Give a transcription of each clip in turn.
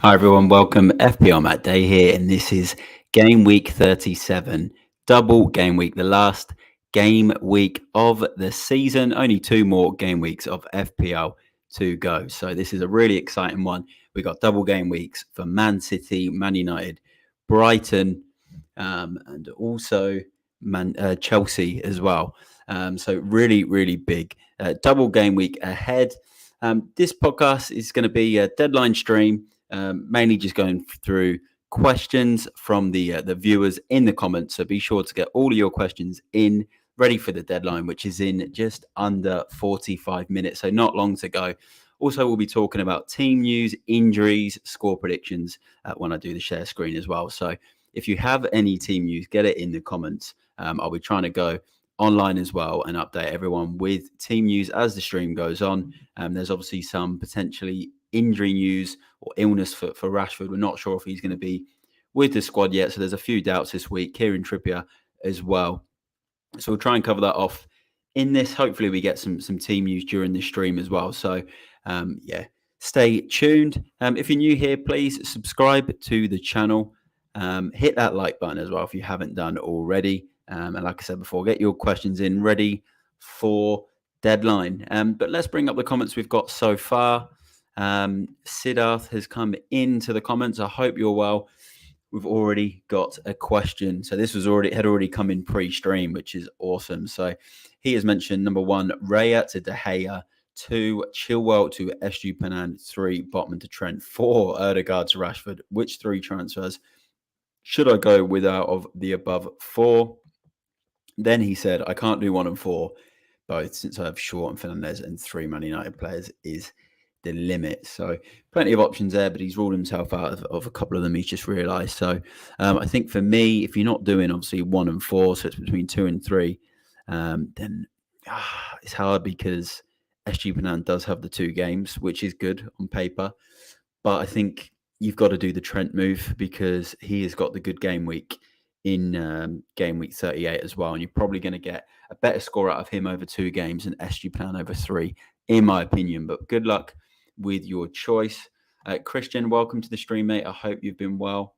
Hi everyone, welcome. FPL Matt Day here, and this is game week 37, double game week, the last game week of the season. Only two more game weeks of FPL to go. So this is a really exciting one. We got double game weeks for Man City, Man United, Brighton, and also Chelsea as well. So really, really big double game week ahead. This podcast is going to be a deadline stream. Mainly just going through questions from the viewers in the comments. So be sure to get all of your questions in, ready for the deadline, which is in just under 45 minutes. So not long to go. Also, we'll be talking about team news, injuries, score predictions when I do the share screen as well. So if you have any team news, get it in the comments. I'll be trying to go online as well and update everyone with team news as the stream goes on. There's obviously some potentially injury news or illness for Rashford. We're not sure if he's going to be with the squad yet. So there's a few doubts this week. Kieran Trippier as well. So we'll try and cover that off in this. Hopefully we get some team news during this stream as well. So yeah, stay tuned. If you're new here, please subscribe to the channel. Hit that like button as well if you haven't done already. And like I said before, get your questions in ready for deadline. But let's bring up the comments we've got so far. Siddharth has come into the comments. I hope you're well. We've already got a question. So this had already come in pre-stream, which is awesome. So he has mentioned number 1, Raya to De Gea, 2, Chilwell to Estupiñán, 3, Botman to Trent, 4, Odegaard to Rashford. Which 3 transfers should I go with out of the above 4? Then he said, I can't do 1 and 4, both since I have Shaw and Fernandes and 3 Man United players is the limit. So plenty of options there, but he's ruled himself out of a couple of them. He's just realised. So I think for me, if you're not doing obviously 1 and 4, so it's between 2 and 3, then it's hard because Estupiñán does have the 2 games, which is good on paper. But I think you've got to do the Trent move because he has got the good game week in game week 38 as well. And you're probably going to get a better score out of him over 2 games than Estupiñán over 3, in my opinion. But good luck with your choice. Christian, welcome to the stream, mate. I hope you've been well.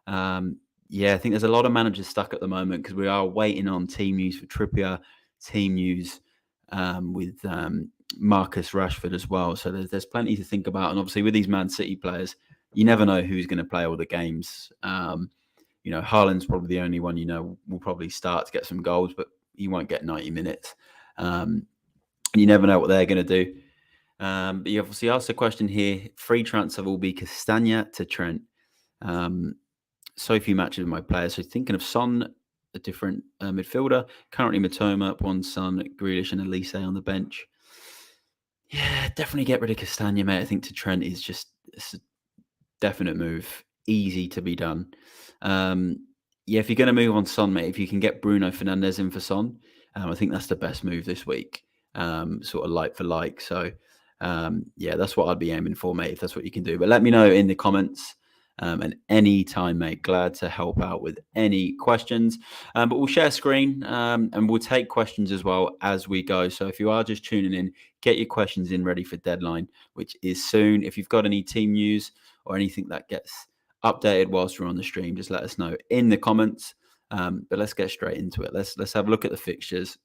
Yeah, I think there's a lot of managers stuck at the moment because we are waiting on team news for Trippier, team news with Marcus Rashford as well. So there's plenty to think about. And obviously with these Man City players, you never know who's going to play all the games. Haaland's probably the only one will probably start to get some goals, but he won't get 90 minutes. You never know what they're going to do. But you obviously asked a question here. Free transfer will be Castagna to Trent. So few matches with my players. So thinking of Son, a different midfielder. Currently Matoma, one Son, Grealish and Elise on the bench. Yeah, definitely get rid of Castagna, mate. I think to Trent is just a definite move. Easy to be done. Yeah, if you're going to move on Son, mate, if you can get Bruno Fernandes in for Son, I think that's the best move this week. Sort of like for like. So yeah, that's what I'd be aiming for, mate, if that's what you can do. But let me know in the comments. And any time, mate, glad to help out with any questions. But we'll share screen and we'll take questions as well as we go. So if you are just tuning in, get your questions in ready for deadline, which is soon. If you've got any team news or anything that gets updated whilst we're on the stream, just let us know in the comments. But let's get straight into it. Let's have a look at the fixtures.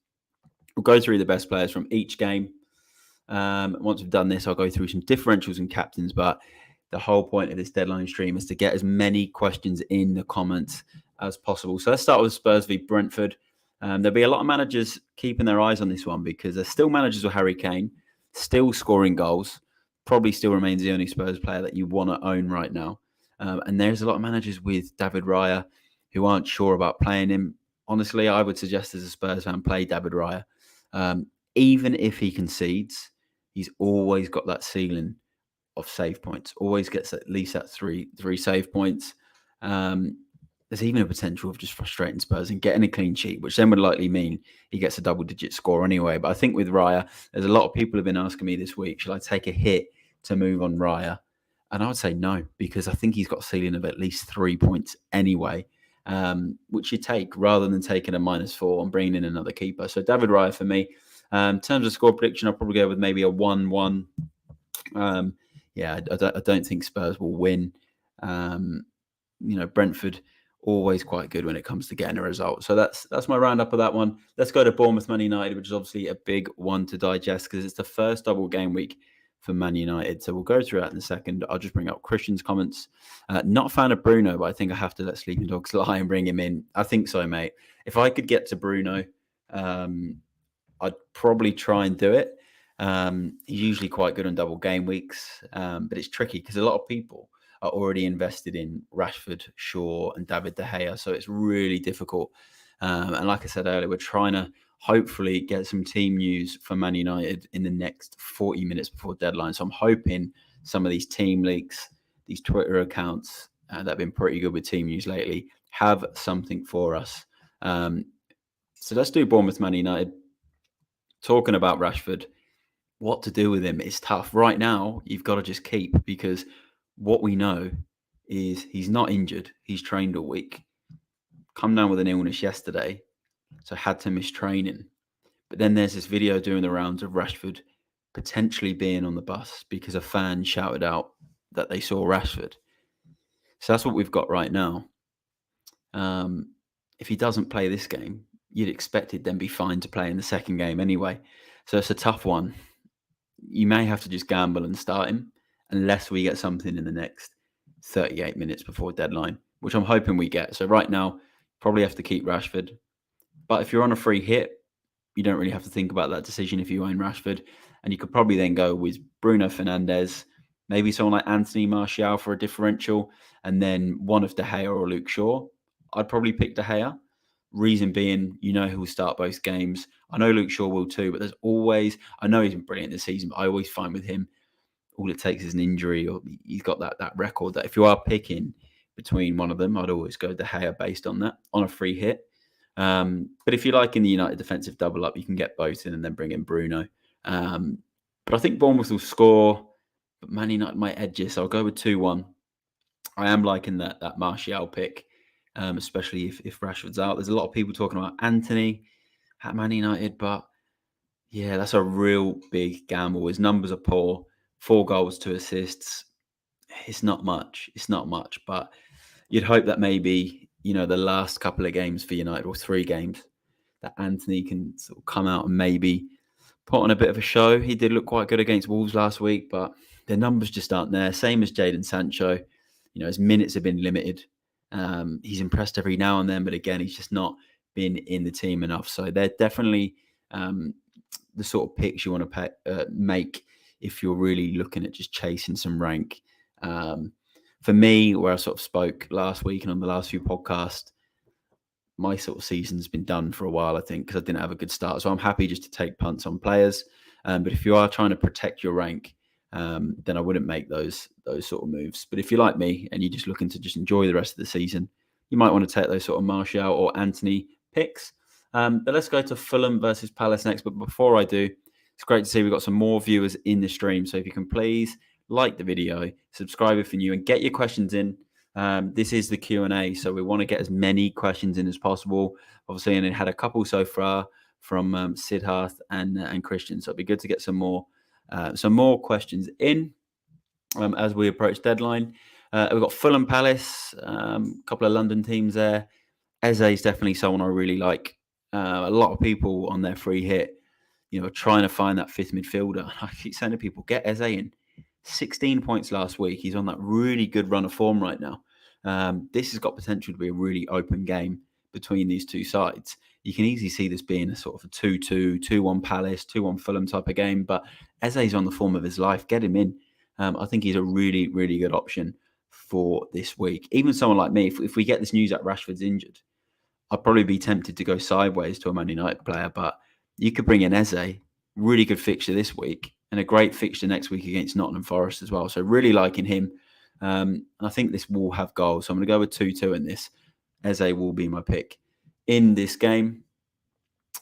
We'll go through the best players from each game. Once we've done this, I'll go through some differentials and captains, but the whole point of this deadline stream is to get as many questions in the comments as possible. So let's start with Spurs v Brentford. There'll be a lot of managers keeping their eyes on this one because there's still managers with Harry Kane, still scoring goals, probably still remains the only Spurs player that you want to own right now. And there's a lot of managers with David Raya who aren't sure about playing him. Honestly, I would suggest as a Spurs fan, play David Raya. Even if he concedes, he's always got that ceiling of save points, always gets at least that three save points. There's even a potential of just frustrating Spurs and getting a clean sheet, which then would likely mean he gets a double-digit score anyway. But I think with Raya, there's a lot of people have been asking me this week, should I take a hit to move on Raya? And I would say no, because I think he's got a ceiling of at least 3 points anyway, which you take rather than taking a -4 and bringing in another keeper. So David Raya for me. In terms of score prediction, I'll probably go with maybe a 1-1. yeah, I don't think Spurs will win. Brentford always quite good when it comes to getting a result. So that's my roundup of that one. Let's go to Bournemouth Man United, which is obviously a big one to digest because it's the first double game week for Man United. So we'll go through that in a second. I'll just bring up Christian's comments. Not a fan of Bruno, but I think I have to let Sleeping Dogs lie and bring him in. I think so, mate. If I could get to Bruno, I'd probably try and do it. He's usually quite good on double game weeks, but it's tricky because a lot of people are already invested in Rashford, Shaw, and David De Gea, so it's really difficult. And like I said earlier, we're trying to hopefully get some team news for Man United in the next 40 minutes before deadline. So I'm hoping some of these team leaks, these Twitter accounts that have been pretty good with team news lately, have something for us. So let's do Bournemouth Man United. Talking about Rashford, what to do with him is tough. Right now, you've got to just keep because what we know is he's not injured. He's trained all week. Come down with an illness yesterday, so had to miss training. But then there's this video doing the rounds of Rashford potentially being on the bus because a fan shouted out that they saw Rashford. So that's what we've got right now. If he doesn't play this game, you'd expect he'd then be fine to play in the second game anyway. So it's a tough one. You may have to just gamble and start him unless we get something in the next 38 minutes before deadline, which I'm hoping we get. So right now, probably have to keep Rashford. But if you're on a free hit, you don't really have to think about that decision if you own Rashford. And you could probably then go with Bruno Fernandes, maybe someone like Anthony Martial for a differential, and then one of De Gea or Luke Shaw. I'd probably pick De Gea. Reason being, you know who will start both games. I know Luke Shaw will too, but there's always, I know he's been brilliant this season, but I always find with him, all it takes is an injury, or he's got that record that if you are picking between one of them, I'd always go De Gea based on that, on a free hit. But if you like in the United defensive double up, you can get both in and then bring in Bruno. But I think Bournemouth will score, but Man United might edge it, so I'll go with 2-1. I am liking that Martial pick. Especially if Rashford's out. There's a lot of people talking about Anthony at Man United, but yeah, that's a real big gamble. His numbers are poor. 4 goals, 2 assists. It's not much. But you'd hope that maybe, the last couple of games for United, or 3 games, that Anthony can sort of come out and maybe put on a bit of a show. He did look quite good against Wolves last week, but the numbers just aren't there. Same as Jadon Sancho. His minutes have been limited. He's impressed every now and then, but again, he's just not been in the team enough. So they're definitely the sort of picks you want to make if you're really looking at just chasing some rank. For me, where I sort of spoke last week and on the last few podcasts, my sort of season's been done for a while, I think, because I didn't have a good start. So I'm happy just to take punts on players. But if you are trying to protect your rank, then I wouldn't make those sort of moves. But if you're like me and you're just looking to just enjoy the rest of the season, you might want to take those sort of Martial or Anthony picks. But let's go to Fulham versus Palace next. But before I do, it's great to see we've got some more viewers in the stream. So if you can please like the video, subscribe if you're new, and get your questions in. This is the Q&A, so we want to get as many questions in as possible. Obviously, and it had a couple so far from Siddharth and Christian, so it'd be good to get some more questions in as we approach deadline. We've got Fulham Palace, a couple of London teams there. Eze is definitely someone I really like. A lot of people on their free hit, trying to find that fifth midfielder. I keep saying to people, get Eze in. 16 points last week. He's on that really good run of form right now. This has got potential to be a really open game between these two sides. You can easily see this being a sort of a 2-2, 2-1 Palace, 2-1 Fulham type of game. But Eze's on the form of his life. Get him in. I think he's a really, really good option for this week. Even someone like me, if we get this news that Rashford's injured, I'd probably be tempted to go sideways to a Man United player. But you could bring in Eze, really good fixture this week, and a great fixture next week against Nottingham Forest as well. So really liking him. And I think this will have goals. So I'm going to go with 2-2 in this. Eze will be my pick in this game.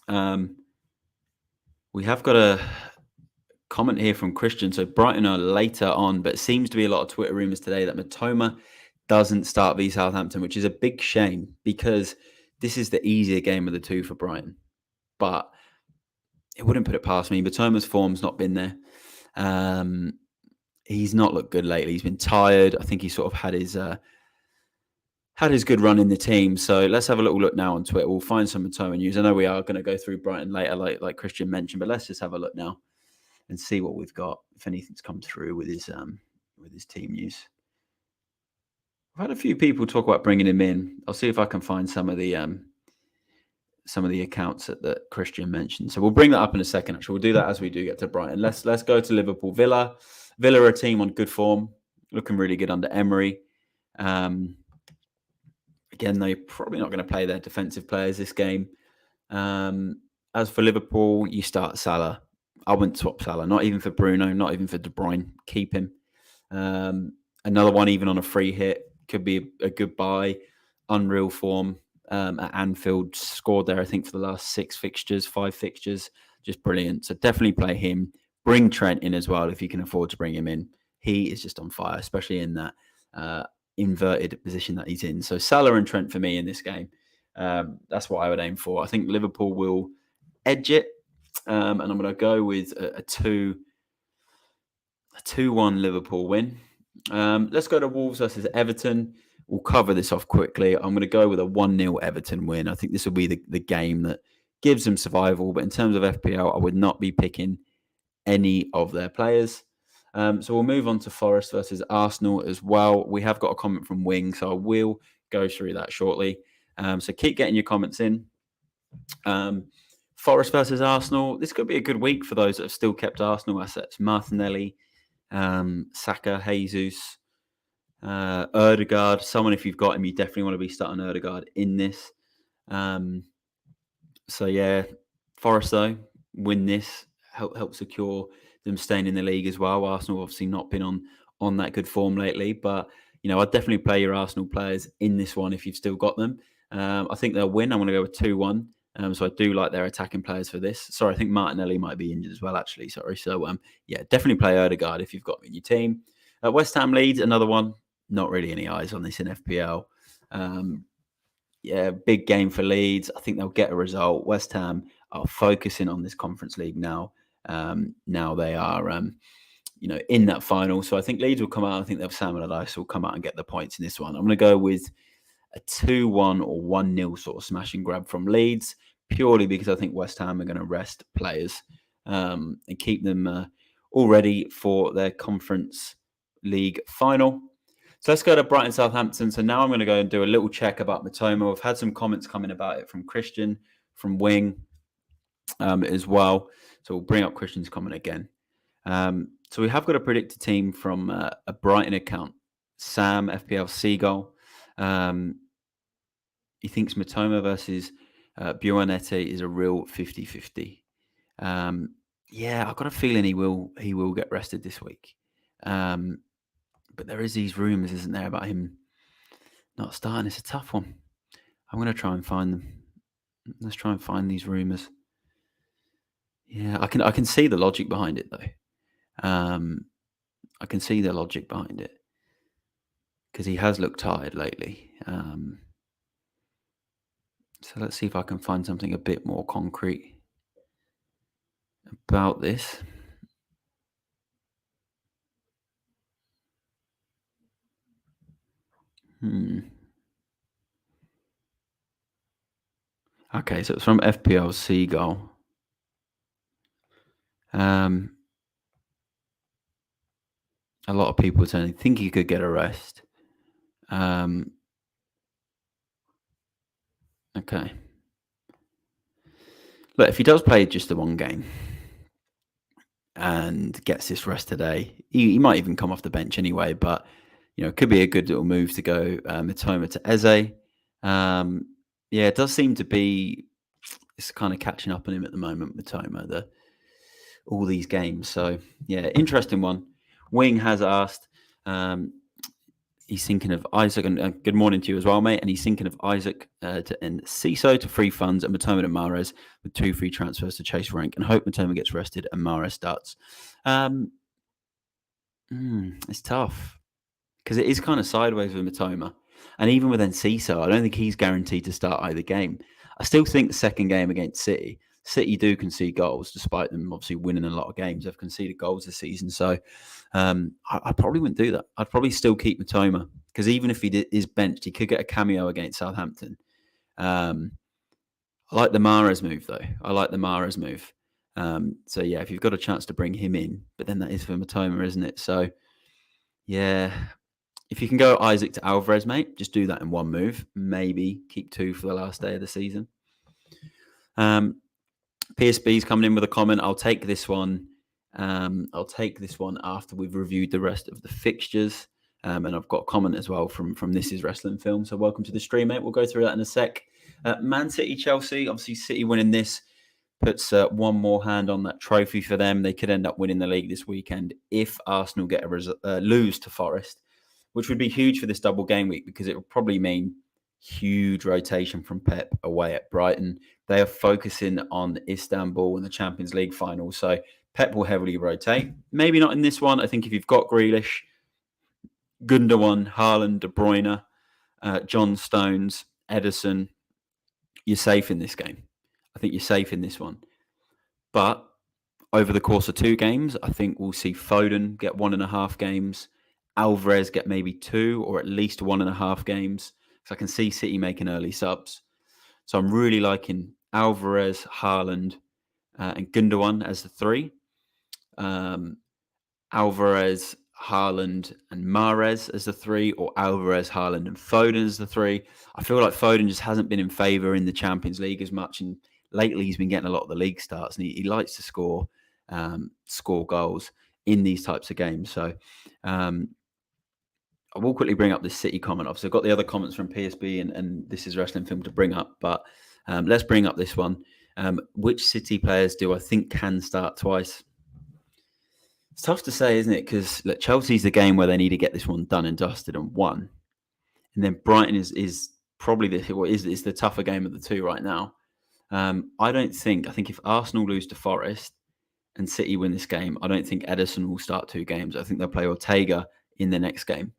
We have got a comment here from Christian. So Brighton are later on, but it seems to be a lot of Twitter rumours today that Matoma doesn't start v Southampton, which is a big shame because this is the easier game of the two for Brighton. But it wouldn't put it past me. Matoma's form's not been there. he's not looked good lately. He's been tired. I think he sort of had his good run in the team. So let's have a little look now on Twitter. We'll find some Matoma news. I know we are going to go through Brighton later, like Christian mentioned, but let's just have a look now and see what we've got, if anything's come through with his team news. I've had a few people talk about bringing him in. I'll see if I can find some of the accounts that Christian mentioned. So we'll bring that up in a second. Actually, we'll do that as we do get to Brighton. Let's go to Liverpool. Villa are a team on good form, looking really good under Emery. Again, they're probably not going to play their defensive players this game. As for Liverpool, you start Salah. I wouldn't swap Salah, not even for Bruno, not even for De Bruyne. Keep him. Another one, even on a free hit, could be a good buy. Unreal form at Anfield. Scored there, I think, for the last 5 fixtures. Just brilliant. So definitely play him. Bring Trent in as well if you can afford to bring him in. He is just on fire, especially in that inverted position that he's in. So Salah and Trent for me in this game. That's what I would aim for. I think Liverpool will edge it. And I'm going to go with a 2-1 Liverpool win. Let's go to Wolves versus Everton. We'll cover this off quickly. I'm going to go with a 1-0 Everton win. I think this will be the game that gives them survival. But in terms of FPL, I would not be picking any of their players. So we'll move on to Forest versus Arsenal as well. We have got a comment from Wing, so I will go through that shortly. So keep getting your comments in. Forest versus Arsenal. This could be a good week for those that have still kept Arsenal assets. Martinelli, Saka, Jesus, Ødegaard. Someone, if you've got him, you definitely want to be starting Ødegaard in this. So yeah, Forest though, win this, help secure them staying in the league as well. Arsenal obviously not been on that good form lately, but I'd definitely play your Arsenal players in this one if you've still got them. I think they'll win. I'm going to go with 2-1. So I do like their attacking players for this. Sorry, I think Martinelli might be injured as well, actually. Sorry. So, yeah, definitely play Ødegaard if you've got him in your team. West Ham Leeds, another one. Not really any eyes on this in FPL. Yeah, big game for Leeds. I think they'll get a result. West Ham are focusing on this Conference League now. Now they are, in that final. So I think Leeds will come out. I think they'll Sam Allardyce will come out and get the points in this one. I'm going to go with a 2-1 or 1-0 sort of smash and grab from Leeds, purely because I think West Ham are going to rest players and keep them all ready for their Conference League final. So let's go to Brighton Southampton. So now I'm going to go and do a little check about Matoma. I've had some comments coming about it from Christian, from Wing as well. So we'll bring up Christian's comment again. So we have got a predicted team from a Brighton account, Sam FPL Seagull. He thinks Matoma versus Bjornette is a real 50-50. Yeah, I've got a feeling he will get rested this week. But there is these rumours, isn't there, about him not starting. It's a tough one. I'm going to try and find them. Let's try and find these rumours. Yeah, I can see the logic behind it, though. I can see the logic behind it because he has looked tired lately. So let's see if I can find something a bit more concrete about this. Okay, so it's from FPL Seagull. A lot of people saying think he could get a rest. Okay. Look, if he does play just the one game and gets this rest today, he might even come off the bench anyway, but it could be a good little move to go Mitoma to Eze. Yeah, it does seem to be it's kind of catching up on him at the moment, Mitoma, all these games. So yeah, interesting one. Wing has asked, he's thinking of Isaac, and good morning to you as well, mate. And he's thinking of Isaac and Ciso to free funds and Matoma to Mahrez with 2 free transfers to chase rank and hope Matoma gets rested and Mahrez starts. It's tough because it is kind of sideways with Matoma. And even with Enciso, I don't think he's guaranteed to start either game. I still think the second game against City, City do concede goals, despite them obviously winning a lot of games. They've conceded goals this season. So I probably wouldn't do that. I'd probably still keep Matoma, because even if he is benched, he could get a cameo against Southampton. I like the Mahrez move, though. So, yeah, if you've got a chance to bring him in, but then that is for Matoma, isn't it? So, yeah, if you can go Isaac to Alvarez, mate, just do that in one move. Maybe keep 2 for the last day of the season. PSB's coming in with a comment. I'll take this one. After we've reviewed the rest of the fixtures. And I've got a comment as well from This Is Wrestling Film. So welcome to the stream, mate. We'll go through that in a sec. Man City, Chelsea. Obviously, City winning this puts one more hand on that trophy for them. They could end up winning the league this weekend if Arsenal get lose to Forest, which would be huge for this double game week, because it would probably mean huge rotation from Pep away at Brighton. They are focusing on Istanbul and the Champions League final. So Pep will heavily rotate. Maybe not in this one. I think if you've got Grealish, Gundogan, Haaland, De Bruyne, John Stones, Ederson, you're safe in this game. I think you're safe in this one. But over the course of 2 games, I think we'll see Foden get 1.5 games, Alvarez get maybe 2 or at least 1.5 games. So I can see City making early subs. So I'm really liking Alvarez, Haaland, and Gundogan as the 3. Alvarez, Haaland, and Mahrez as the 3, or Alvarez, Haaland, and Foden as the 3. I feel like Foden just hasn't been in favour in the Champions League as much, and lately he's been getting a lot of the league starts, and he likes to score goals in these types of games. So I will quickly bring up this City comment. Obviously, I've got the other comments from PSB and This Is Wrestling Film to bring up, but let's bring up this one. Which City players do I think can start twice? It's tough to say, isn't it? Because Chelsea's the game where they need to get this one done and dusted and won. And then Brighton is probably the tougher game of the 2 right now. I think if Arsenal lose to Forest and City win this game, I don't think Ederson will start 2 games. I think they'll play Ortega in the next game.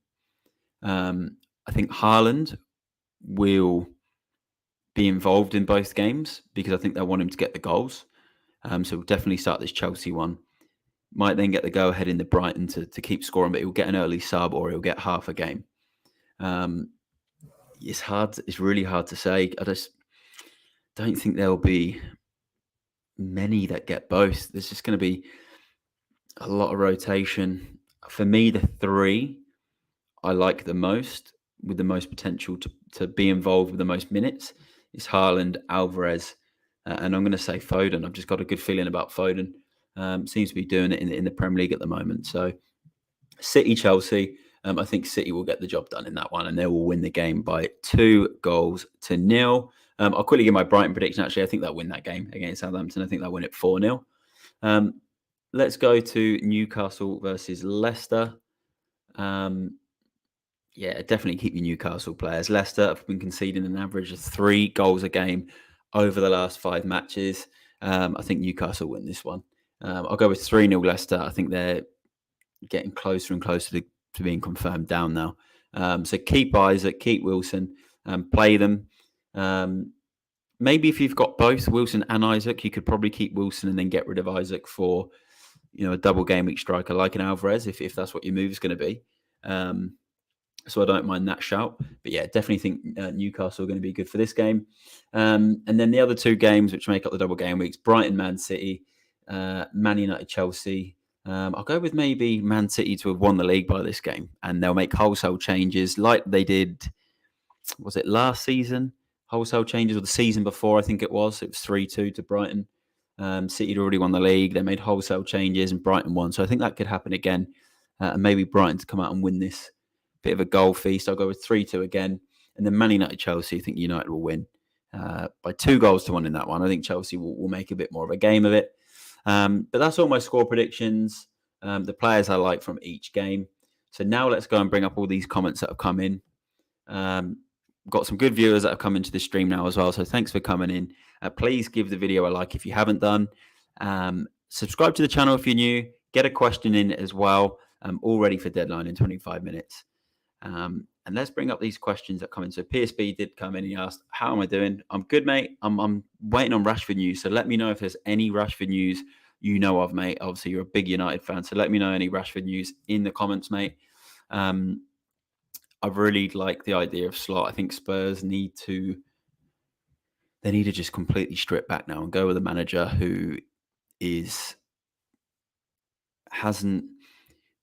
I think Haaland will be involved in both games because I think they'll want him to get the goals. So we'll definitely start this Chelsea one. Might then get the go-ahead in the Brighton to keep scoring, but he'll get an early sub or he'll get half a game. It's really hard to say. I just don't think there'll be many that get both. There's just going to be a lot of rotation. For me, the 3 I like the most, with the most potential to be involved with the most minutes, is Haaland, Alvarez, and I'm going to say Foden. I've just got a good feeling about Foden. Seems to be doing it in the Premier League at the moment. So City, Chelsea, I think City will get the job done in that one, and they will win the game by 2-0. I'll quickly give my Brighton prediction. Actually, I think they'll win that game against Southampton. I think they'll win it 4-0. Let's go to Newcastle versus Leicester. Definitely keep your Newcastle players. Leicester have been conceding an average of 3 goals a game over the last 5 matches. I think Newcastle win this one. I'll go with 3-0 Leicester. I think they're getting closer and closer to being confirmed down now. So keep Isaac, keep Wilson, play them. Maybe if you've got both Wilson and Isaac, you could probably keep Wilson and then get rid of Isaac for a double game week striker like an Alvarez, if that's what your move is going to be. So I don't mind that shout. But yeah, definitely think Newcastle are going to be good for this game. And then the other 2 games which make up the double game weeks, Brighton, Man City, Man United, Chelsea. I'll go with maybe Man City to have won the league by this game, and they'll make wholesale changes like they did, was it last season? Wholesale changes, or the season before, I think it was. It was 3-2 to Brighton. City had already won the league. They made wholesale changes and Brighton won. So I think that could happen again. And maybe Brighton to come out and win this. Bit of a goal feast. I'll go with 3-2 again. And then Man United, Chelsea, I think United will win by 2-1 in that one. I think Chelsea will make a bit more of a game of it. But that's all my score predictions. The players I like from each game. So now let's go and bring up all these comments that have come in. Got some good viewers that have come into the stream now as well. So thanks for coming in. Please give the video a like if you haven't done. Subscribe to the channel if you're new. Get a question in as well. All ready for deadline in 25 minutes. And let's bring up these questions that come in. So PSB did come in. He asked, "How am I doing? I'm good, mate. I'm waiting on Rashford news. So let me know if there's any Rashford news you know of, mate. Obviously, you're a big United fan, so let me know any Rashford news in the comments, mate. I really like the idea of Slot. I think Spurs need to just completely strip back now and go with a manager who hasn't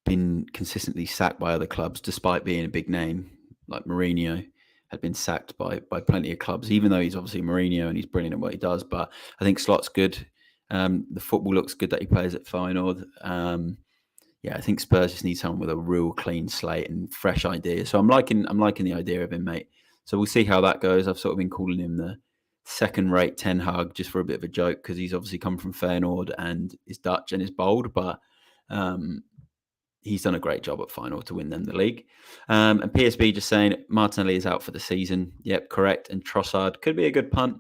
been consistently sacked by other clubs, despite being a big name. Like Mourinho had been sacked by plenty of clubs, even though he's obviously Mourinho and he's brilliant at what he does. But I think Slot's good. The football looks good that he plays at Feyenoord. I think Spurs just need someone with a real clean slate and fresh ideas. So I'm liking the idea of him, mate. So we'll see how that goes. I've sort of been calling him the second-rate Ten Hag just for a bit of a joke because he's obviously come from Feyenoord and is Dutch and is bold, but he's done a great job at Feyenoord to win them the league. And PSB just saying Martinelli is out for the season. Yep, correct. And Trossard could be a good punt.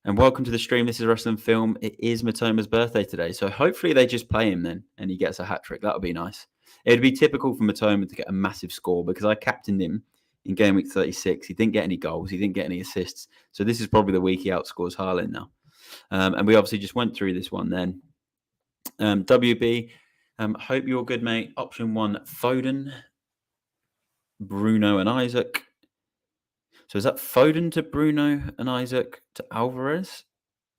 And welcome to the stream. This is Wrestling Film. It is Matoma's birthday today. So hopefully they just play him then and he gets a hat trick. That would be nice. It would be typical for Matoma to get a massive score because I captained him in game week 36. He didn't get any goals. He didn't get any assists. So this is probably the week he outscores Haaland now. And we obviously just went through this one then. WB, hope you're good, mate. Option 1, Foden, Bruno and Isaac. So is that Foden to Bruno and Isaac to Alvarez?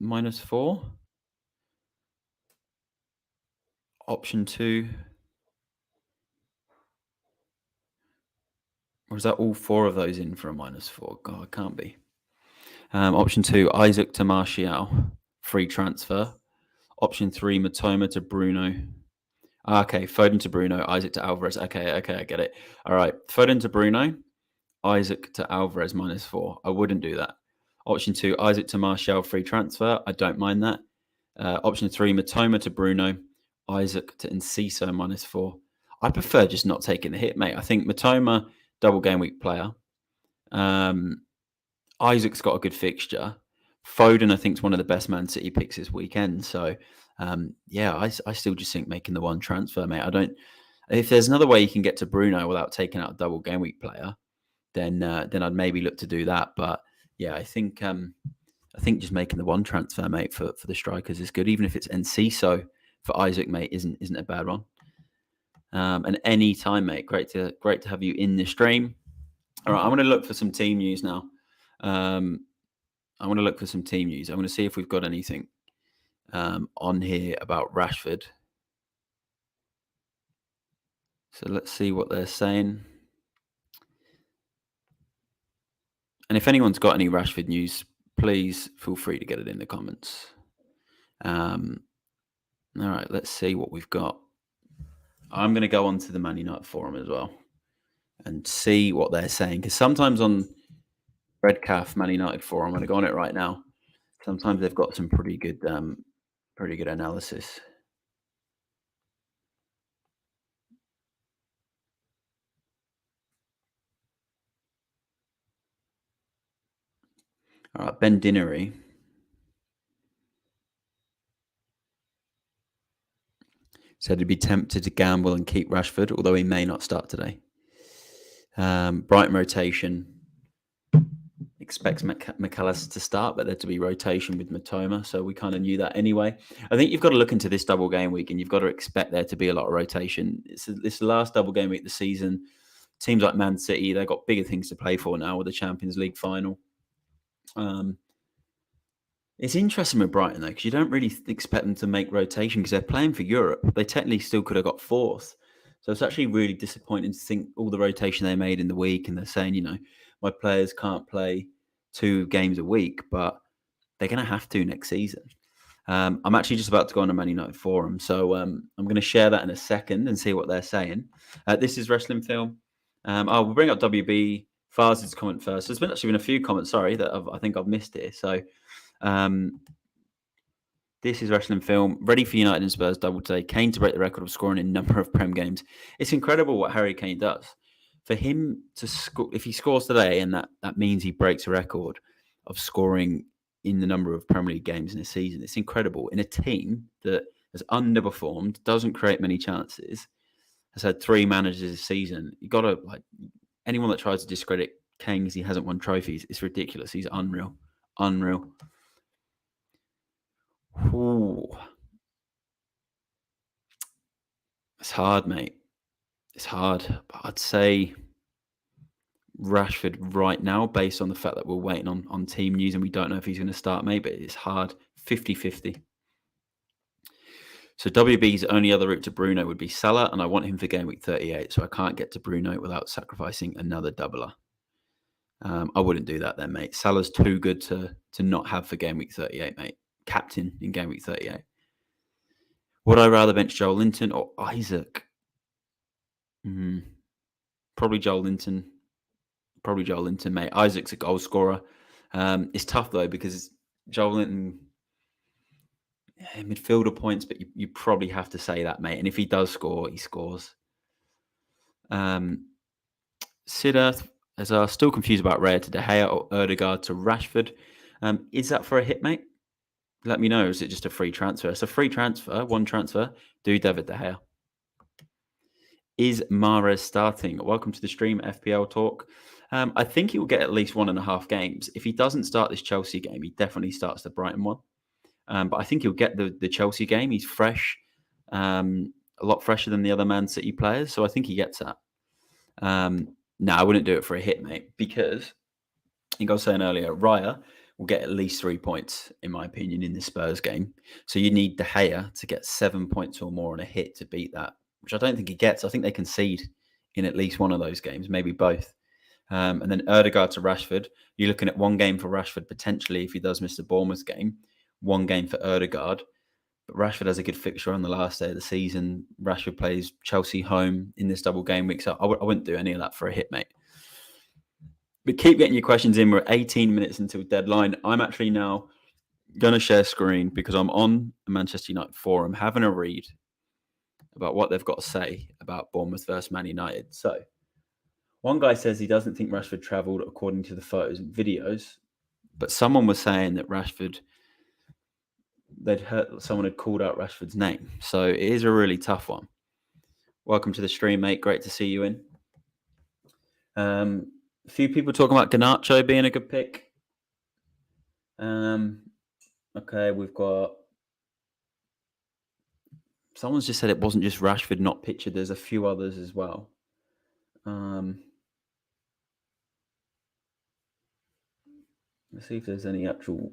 -4. Option 2. Or is that all 4 of those in for a -4? God, it can't be. Option 2, Isaac to Martial. Free transfer. Option 3, Matoma to Bruno. Okay, Foden to Bruno, Isaac to Alvarez. Okay, I get it. All right, Foden to Bruno, Isaac to Alvarez -4. I wouldn't do that. Option 2, Isaac to Martial, free transfer. I don't mind that. Option 3, Matoma to Bruno, Isaac to Enciso -4. I prefer just not taking the hit, mate. I think Matoma, double game week player. Isaac's got a good fixture. Foden, I think, is one of the best Man City picks this weekend. So, I still just think making the one transfer, mate. If there's another way you can get to Bruno without taking out a double game week player, then I'd maybe look to do that. But yeah, I think just making the one transfer, mate, for the strikers is good. Even if it's Enciso for Isaac, mate, isn't a bad one. And any time, mate, great to have you in the stream. All right, I'm going to look for some team news now. I want to look for some team news. I want to see if we've got anything on here about Rashford. So let's see what they're saying. And if anyone's got any Rashford news, please feel free to get it in the comments. All right, let's see what we've got. I'm going to go on to the Man United forum as well and see what they're saying. Because sometimes on Redcalf Man United forum, I'm going to go on it right now. Sometimes they've got some pretty good analysis. All right, Ben Dinnery said he'd be tempted to gamble and keep Rashford, although he may not start today. Brighton rotation expects McAllister to start, but there to be rotation with Matoma, so we kind of knew that anyway. I think you've got to look into this double game week, and you've got to expect there to be a lot of rotation. This last double game week of the season. Teams like Man City, they've got bigger things to play for now with the Champions League final. It's interesting with Brighton, though, because you don't really expect them to make rotation because they're playing for Europe. They technically still could have got 4th. So it's actually really disappointing to think all the rotation they made in the week, and they're saying, my players can't play 2 games a week, but they're going to have to next season. I'm actually just about to go on a Man United forum, so I'm going to share that in a second and see what they're saying. This is Wrestling Film. We'll bring up WB. Farz's comment first. There's actually been a few comments, sorry, that I think I've missed here. So this is Wrestling Film. Ready for United and Spurs double today. Kane to break the record of scoring in number of Prem games. It's incredible what Harry Kane does. For him to score, if he scores today, and that means he breaks a record of scoring in the number of Premier League games in a season, it's incredible. In a team that has underperformed, doesn't create many chances, has had 3 managers this season, you got to anyone that tries to discredit Kane because he hasn't won trophies, it's ridiculous. He's unreal. Unreal. Ooh, it's hard, mate. It's hard. But I'd say Rashford right now, based on the fact that we're waiting on team news and we don't know if he's going to start, mate, but it's hard. 50-50. So WB's only other route to Bruno would be Salah, and I want him for game week 38, so I can't get to Bruno without sacrificing another doubler. I wouldn't do that then, mate. Salah's too good to not have for game week 38, mate. Captain in game week 38. Would I rather bench Joel Linton or Isaac? Probably Joel Linton. Mate. Isaac's a goal scorer. It's tough, though, because Joel Linton, midfielder points, but you probably have to say that, mate. And if he does score, he scores. Siddharth, as I still confused about Raya to De Gea or Erdegaard to Rashford. Is that for a hit, mate? Let me know. Is it just a free transfer? It's a free transfer, one transfer. Do David De Gea. Is Mahrez starting? Welcome to the stream, FPL Talk. I think he will get at least 1.5 games. If he doesn't start this Chelsea game, he definitely starts the Brighton one. But I think he'll get the Chelsea game. He's fresh, a lot fresher than the other Man City players. So I think he gets that. No, I wouldn't do it for a hit, mate, because I think I was saying earlier, Raya will get at least 3 points, in my opinion, in the Spurs game. So you need De Gea to get 7 points or more on a hit to beat that, which I don't think he gets. I think they concede in at least one of those games, maybe both. And then Erdegaard to Rashford. You're looking at one game for Rashford, potentially, if he does miss the Bournemouth game. One game for Erdegaard. But Rashford has a good fixture on the last day of the season. Rashford plays Chelsea home in this double game week. So I wouldn't do any of that for a hit, mate. But keep getting your questions in. We're 18 minutes until deadline. I'm actually now going to share screen because I'm on the Manchester United forum having a read about what they've got to say about Bournemouth versus Man United. So one guy says he doesn't think Rashford travelled according to the photos and videos, but someone was saying that someone had called out Rashford's name. So it is a really tough one. Welcome to the stream, mate. Great to see you in. A few people talking about Garnacho being a good pick. Okay, we've got... Someone's just said it wasn't just Rashford not pictured. There's a few others as well. Let's see if there's any actual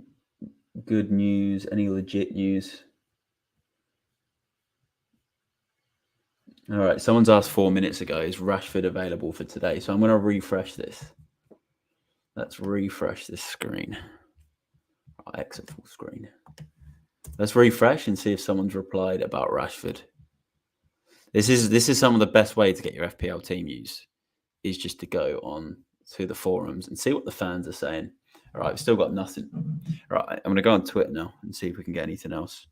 good news, any legit news. All right, someone's asked 4 minutes ago, is Rashford available for today? So I'm going to refresh this. Let's refresh this screen. I'll exit full screen. Let's refresh and see if someone's replied about Rashford. This is some of the best way to get your FPL team use, is just to go on to the forums and see what the fans are saying. All right, we've still got nothing. All right, I'm going to go on Twitter now and see if we can get anything else.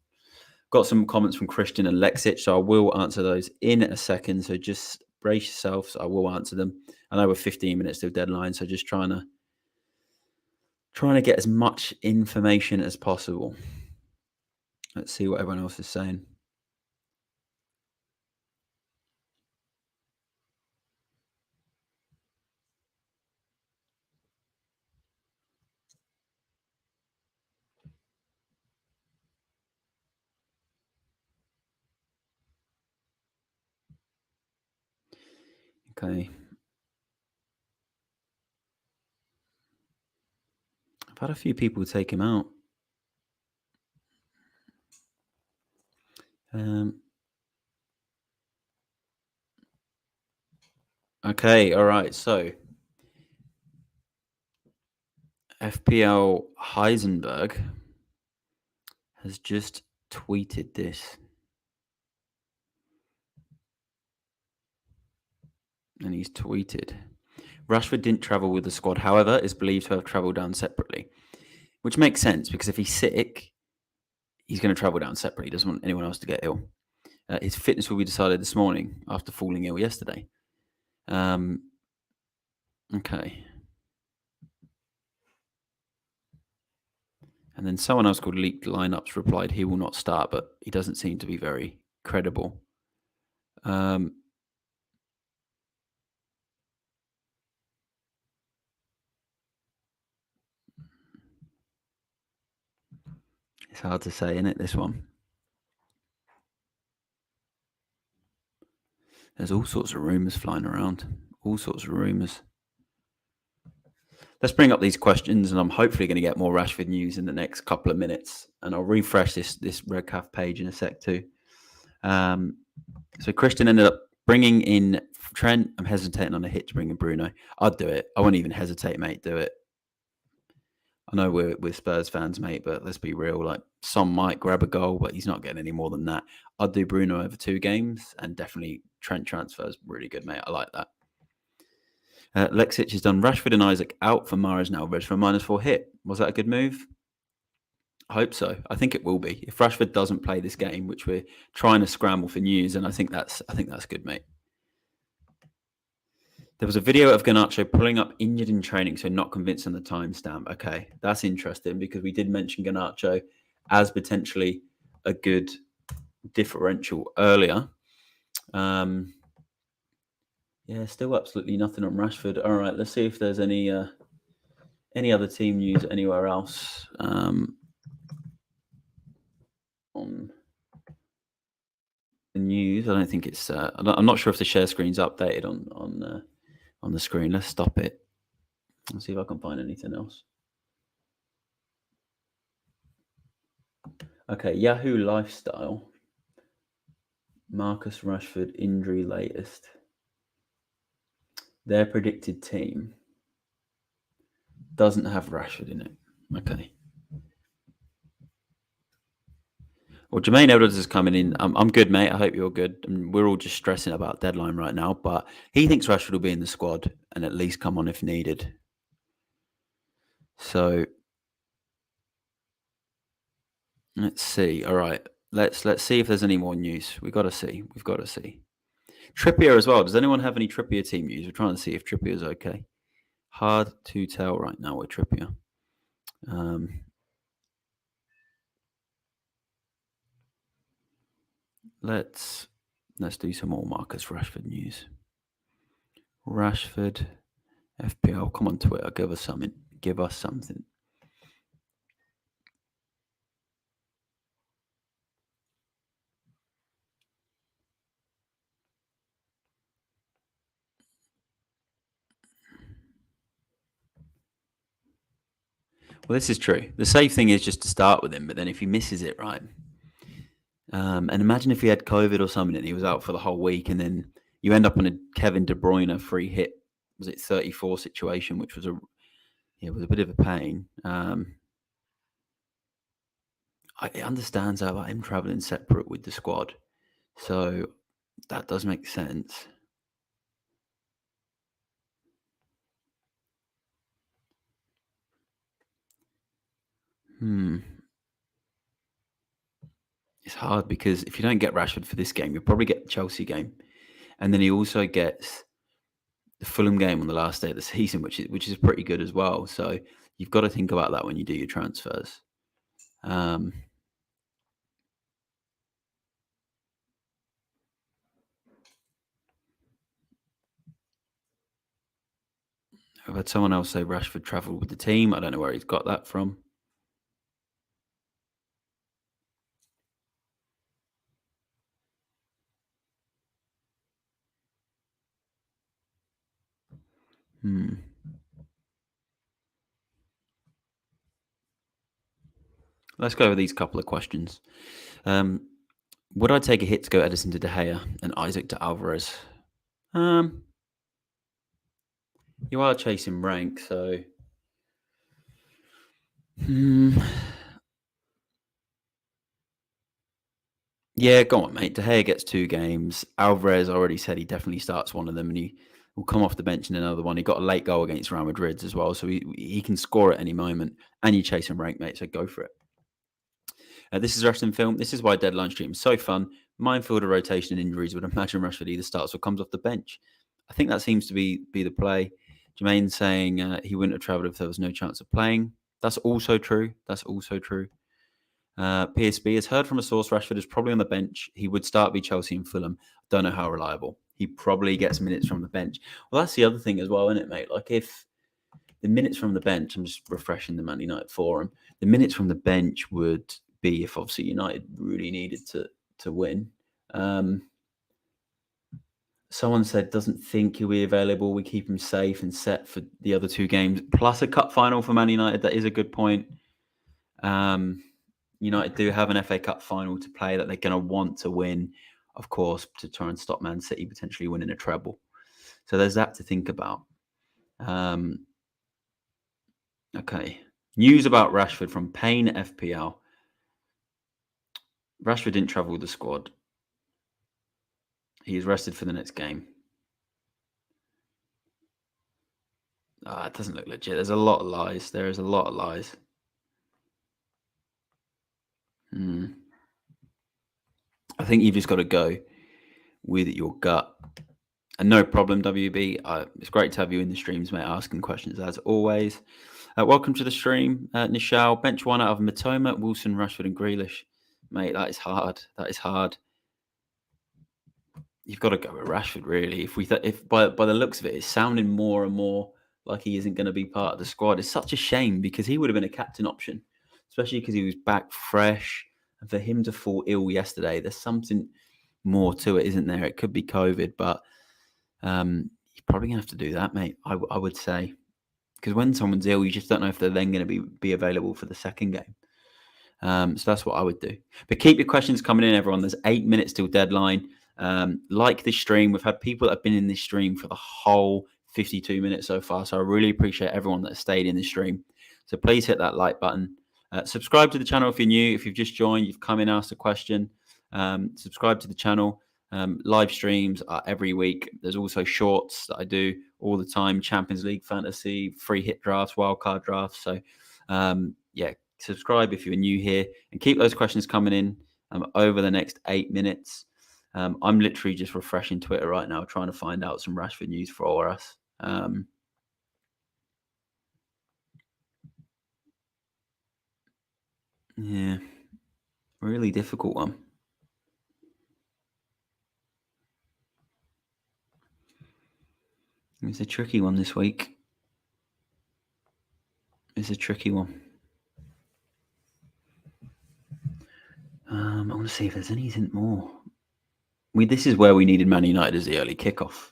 Got some comments from Christian and Lexic, so I will answer those in a second. So just brace yourselves. I will answer them. I know we're 15 minutes to deadline, so just trying to get as much information as possible. Let's see what everyone else is saying. Okay. I've had a few people take him out. Okay, all right. So FPL Heisenberg has just tweeted this. And he's tweeted, Rashford didn't travel with the squad, however, is believed to have travelled down separately. Which makes sense, because if he's sick, he's going to travel down separately. He doesn't want anyone else to get ill. His fitness will be decided this morning after falling ill yesterday. Okay. And then someone else called Leaked Lineups replied he will not start, but he doesn't seem to be very credible. It's hard to say, isn't it, this one? There's all sorts of rumours flying around. All sorts of rumours. Let's bring up these questions, and I'm hopefully going to get more Rashford news in the next couple of minutes. And I'll refresh this Redcalf page in a sec too. So Christian ended up bringing in Trent. I'm hesitating on a hit to bring in Bruno. I'd do it. I wouldn't even hesitate, mate. Do it. I know we're Spurs fans, mate, but let's be real. Like, Son might grab a goal, but he's not getting any more than that. I'd do Bruno over 2 games, and definitely Trent transfer is really good, mate. I like that. Lexic has done Rashford and Isaac out for Mahrez and Alvarez for a -4 hit. Was that a good move? I hope so. I think it will be. If Rashford doesn't play this game, which we're trying to scramble for news, and I think that's good, mate. There was a video of Garnacho pulling up injured in training, so not convinced on the timestamp. Okay, that's interesting because we did mention Garnacho as potentially a good differential earlier. Yeah, still absolutely nothing on Rashford. All right, let's see if there's any other team news anywhere else on the news. I don't think it's. I'm not sure if the share screen's updated on the screen. Let's stop it. Let's see if I can find anything else. Okay, Yahoo Lifestyle. Marcus Rashford injury latest. Their predicted team doesn't have Rashford in it. Okay. Well, Jermaine Edwards is coming in. I'm good, mate. I hope you're good. We're all just stressing about deadline right now, but he thinks Rashford will be in the squad and at least come on if needed. So let's see. All right, let's see if there's any more news. We've got to see. Trippier as well. Does anyone have any Trippier team news? We're trying to see if Trippier's okay. Hard to tell right now with Trippier. Let's do some more Marcus Rashford news. Rashford FPL. Come on, Twitter. Give us something. Well, this is true. The safe thing is just to start with him, but then if he misses it, right? And imagine if he had COVID or something and he was out for the whole week, and then you end up on a Kevin De Bruyne free hit. Was it 34 situation, which was was a bit of a pain. It understands about him traveling separate with the squad, so that does make sense. It's hard because if you don't get Rashford for this game, you'll probably get the Chelsea game, and then he also gets the Fulham game on the last day of the season, which is pretty good as well. So you've got to think about that when you do your transfers. I've had someone else say Rashford travelled with the team. I don't know where he's got that from. Let's go over these couple of questions. Would I take a hit to go Edison to De Gea and Isaac to Alvarez? You are chasing rank, so yeah, go on, mate. De Gea gets 2 games. Alvarez already said he definitely starts one of them, and he will come off the bench in another one. He got a late goal against Real Madrid as well, so he can score at any moment. And you're chasing rank, mate, so go for it. This is Wrestling Film. This is why Deadline Stream is so fun. Mindful of rotation and injuries, would imagine Rashford either starts or comes off the bench. I think that seems to be the play. Jermaine saying he wouldn't have travelled if there was no chance of playing. That's also true. PSB has heard from a source Rashford is probably on the bench. He would start v Chelsea and Fulham. Don't know how reliable. He probably gets minutes from the bench. Well, that's the other thing as well, isn't it, mate? Like, if the minutes from the bench, I'm just refreshing the Man United forum, the minutes from the bench would be if obviously United really needed to win. Someone said doesn't think he'll be available. We keep him safe and set for the other two games, plus a cup final for Man United. That is a good point. United do have an FA Cup final to play that they're going to want to win, of course, to try and stop Man City potentially winning a treble. So there's that to think about. Okay. News about Rashford from Payne FPL. Rashford didn't travel with the squad. He is rested for the next game. It doesn't look legit. There's a lot of lies. There is a lot of lies. I think you've just got to go with your gut. And no problem, WB. It's great to have you in the streams, mate, asking questions as always. Welcome to the stream, Nishal. Bench one out of Matoma, Wilson, Rashford, and Grealish. Mate, that is hard. That is hard. You've got to go with Rashford, really. If by the looks of it, it's sounding more and more like he isn't going to be part of the squad. It's such a shame because he would have been a captain option, especially because he was back fresh. And for him to fall ill yesterday, there's something more to it, isn't there? It could be COVID, but you're probably going to have to do that, mate. I would say, because when someone's ill, you just don't know if they're then going to be available for the second game. So that's what I would do. But keep your questions coming in, everyone. There's 8 minutes till deadline. Like this stream, we've had people that have been in this stream for the whole 52 minutes so far. So I really appreciate everyone that has stayed in the stream. So please hit that like button. Subscribe to the channel if you're new. If you've just joined, you've come in, asked a question. Subscribe to the channel. Live streams are every week. There's also shorts that I do all the time. Champions League fantasy, free hit drafts, wildcard drafts. So subscribe if you're new here and keep those questions coming in over the next 8 minutes. I'm literally just refreshing Twitter right now, trying to find out some Rashford news for us. Yeah, really difficult one. It's a tricky one this week. It's a tricky one. I want to see if there's anything more. This is where we needed Man United as the early kickoff.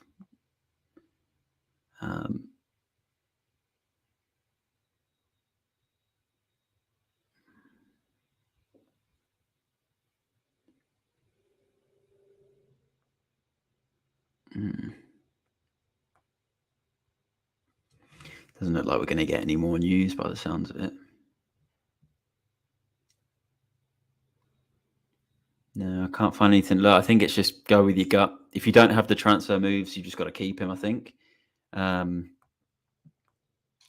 Doesn't look like we're going to get any more news by the sounds of it. No, I can't find anything. Look, I think it's just go with your gut. If you don't have the transfer moves, you just got to keep him, I think.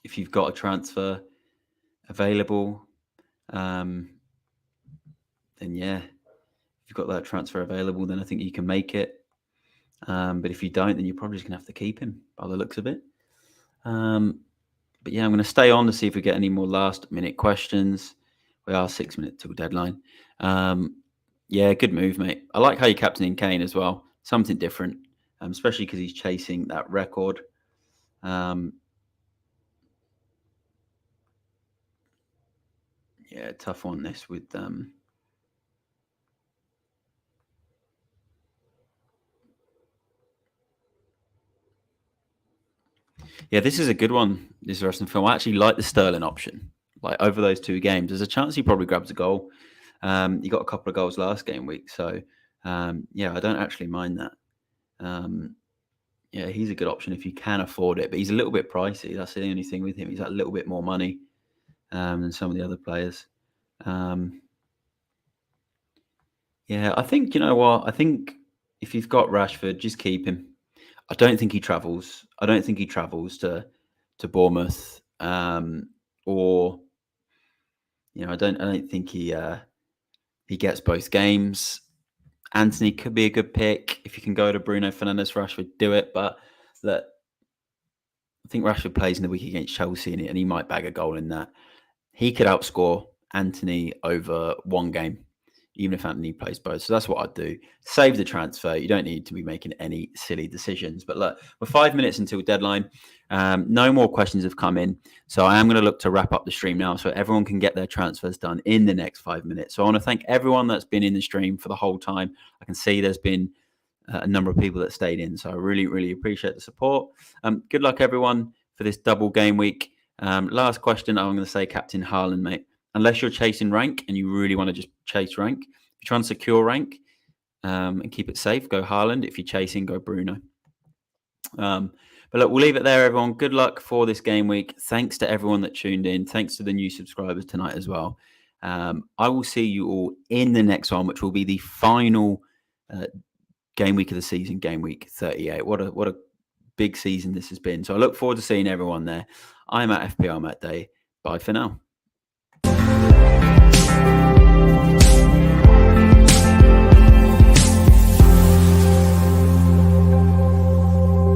If you've got a transfer available, then yeah. If you've got that transfer available, then I think you can make it. But if you don't, then you're probably just going to have to keep him by the looks of it. But yeah, I'm going to stay on to see if we get any more last-minute questions. We are 6 minutes till deadline. Yeah, good move, mate. I like how you're captaining Kane as well. Something different, especially because he's chasing that record. Yeah, tough one this with Yeah, this is a good one. This Wrestling film. I actually like the Sterling option. Like over those two games, there's a chance he probably grabs a goal. He got a couple of goals last game week, so yeah, I don't actually mind that. Yeah, he's a good option if you can afford it, but he's a little bit pricey. That's the only thing with him. He's a little bit more money than some of the other players. Yeah, I think, you know what? I think if you've got Rashford, just keep him. I don't think he travels. I don't think he travels to Bournemouth, or I don't think he gets both games. Anthony could be a good pick if you can go to Bruno Fernandes, Rashford, do it. But look, I think Rashford plays in the week against Chelsea, and he might bag a goal in that. He could outscore Anthony over one game even if Anthony plays both. So that's what I'd do. Save the transfer. You don't need to be making any silly decisions. But look, we're 5 minutes until deadline. No more questions have come in. So I am going to look to wrap up the stream now so everyone can get their transfers done in the next 5 minutes. So I want to thank everyone that's been in the stream for the whole time. I can see there's been a number of people that stayed in. So I really, really appreciate the support. Good luck, everyone, for this double game week. Last question, I'm going to say Captain Haaland, mate. Unless you're chasing rank and you really want to just chase rank, if you're trying to secure rank and keep it safe, go Haaland. If you're chasing, go Bruno. But look, we'll leave it there, everyone. Good luck for this game week. Thanks to everyone that tuned in. Thanks to the new subscribers tonight as well. I will see you all in the next one, which will be the final game week of the season, game week 38. What a big season this has been. So I look forward to seeing everyone there. I'm at FPR Matt Day. Bye for now.